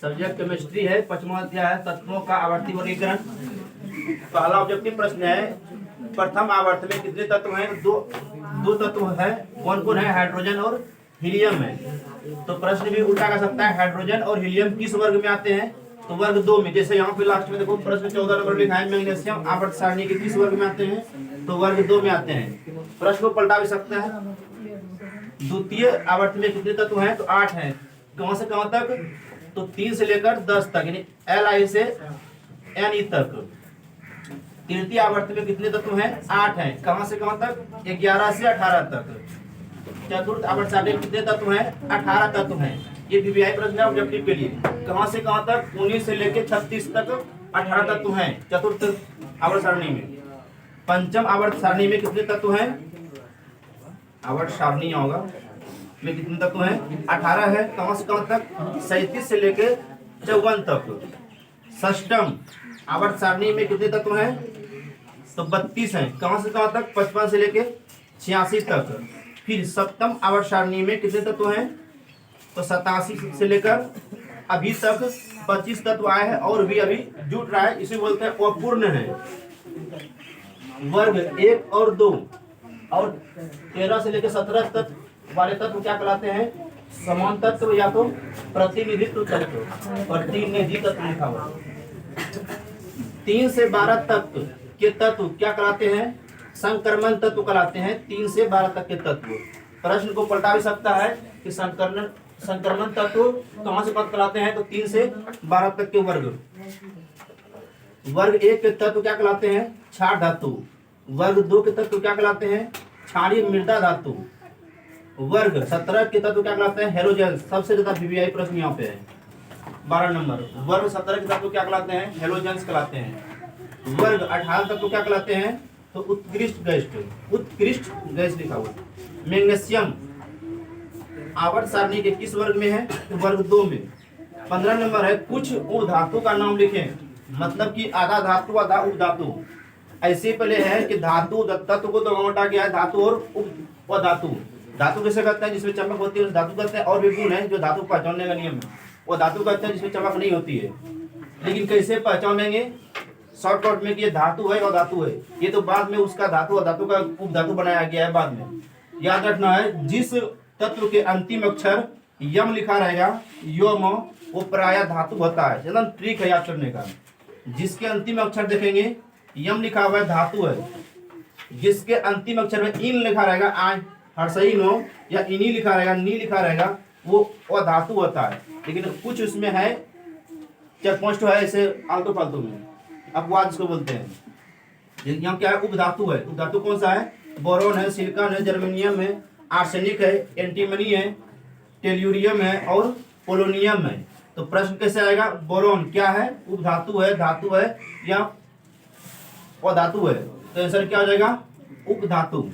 Subject chemistry है, 5वां अध्याय है तत्वों का आवर्ती वर्गीकरण। पहला ऑब्जेक्टिव प्रश्न है, प्रथम आवर्त में कितने तत्व हैं? दो तत्व है। कौन कौन है? हाइड्रोजन और हीलियम है। तो प्रश्न भी उल्टा कर सकता है, हाइड्रोजन और हीलियम किस वर्ग में आते हैं? तो वर्ग 2 में। जैसे यहाँ पे लास्ट में देखो प्रश्न 14 नंबर लिखा है, मैग्नीशियम आवर्त सारणी के किस वर्ग में आते हैं? तो वर्ग 2 में आते हैं। प्रश्न को पलटा भी सकता है, द्वितीय आवर्त में कितने तत्व हैं? तो 8 हैं। कहां से कहां तक? तो 3 से लेकर 10 तक, यानी Li से Ne तक। तृतीय आवर्त में कितने तत्व हैं? 8 हैं। कहां से कहां तक? 11 से 18 तक। चतुर्थ आवर्त सारणी में कितने तत्व हैं? 18 तत्व हैं। ये वीवीआई प्रश्न है ऑब्जेक्टिव के लिए। कहां से कहां तक? 19 से लेकर 36 तक 18 तत्व हैं चतुर्थ आवर्त सारणी में। पंचम आवर्त सारणी में कितने तत्व हैं? आवर्त सारणी होगा में कितने तत्व हैं? 18 है। कहां से कहां तक? 37 से लेकर 54 तक। षष्टम आवर्त सारणी में कितने तत्व हैं? तो 32 हैं। कहां से कहां तक? 55 से लेकर 86 तक। फिर सप्तम आवर्त सारणी में कितने तत्व हैं? तो 87 से लेकर अभी तक 25 तत्व आए हैं और भी अभी जुट रहा है, इसे बोलते हैं अपूर्ण है। वर्ग 1 और 2 और 13 से लेकर 17 तत्व वाले तत्व क्या कहलाते हैं? समान तत्व या तो प्रतिनिधित्व तत्व। प्रतिनिधि तत्व लिखा हुआ। 3 से 12 तत्व के तत्व क्या कहलाते हैं? संक्रमण तत्व कहलाते हैं। 3 से 12 तक के तत्व। प्रश्न को पलटा भी सकता है कि संक्रमण तत्व कहां से पद कहलाते हैं? तो 3 से 12 तक के वर्ग। वर्ग 1 के तत्व क्या कहलाते हैं? क्षार धातु। वर्ग 2 के तत्व क्या कहलाते हैं? क्षारीय मृदा धातु। वर्ग 17 के तत्व क्या कहलाते हैं? हेलोजेन। सबसे ज्यादा वीवीआई प्रश्न यहाँ पे है, 12 नंबर। वर्ग 17 के तत्व क्या कहलाते हैं? हेलोजेंस कहलाते हैं। वर्ग 18 तत्व क्या कहलाते हैं? तो उत्कृष्ट गैस। उत्कृष्ट गैस लिखा हुआ। मैग्नीशियम आवर्त सारणी के किस वर्ग में है? तो वर्ग 2 में। 15 नंबर है, कुछ उपधातु का नाम लिखें। मतलब कि आधा धातु आधा उपधातु। ऐसे पहले है कि धातु तत्व को दो बांटा गया है, धातु और उपधातु। धातु कैसे कहते हैं? जिसमें चमक होती है धातु कहते हैं। और भी गुण है जो धातु पहचानने का नियम है, वो धातु कहते हैं जिसमें चमक नहीं होती है। लेकिन कैसे पहचानेंगे शॉर्टकट में कि ये धातु है और धातु है? ये तो बाद में उसका धातु और धातु का उपधातु बनाया गया है बाद में। याद रखना है, जिस तत्व के अंतिम अक्षर यम लिखा रहेगा, योम, वो प्रायः धातु होता है। एकदम ट्रिक है याद करने का। जिसके अंतिम अक्षर देखेंगे यम लिखा हुआ है, धातु है। जिसके अंतिम अक्षर में इन लिखा रहेगा, आय हर्षई नो, या इनी लिखा रहेगा, नी लिखा रहेगा, वो धातु होता है। लेकिन कुछ उसमें है चेकपोस्ट है ऐसे आलतू फालतू में, अपवाद इसको बोलते हैं। यहाँ क्या है? उपधातु है। उपधातु कौन सा है? बोरोन है, सिलिकॉन है, जर्मेनियम है, आर्सेनिक है, एंटीमनी है, टेल्यूरियम है और पोलोनियम है। तो प्रश्न कैसे आएगा? बोरोन क्या है? उपधातु है, धातु है या अधातु है? तो आंसर क्या हो जाएगा? उपधातु।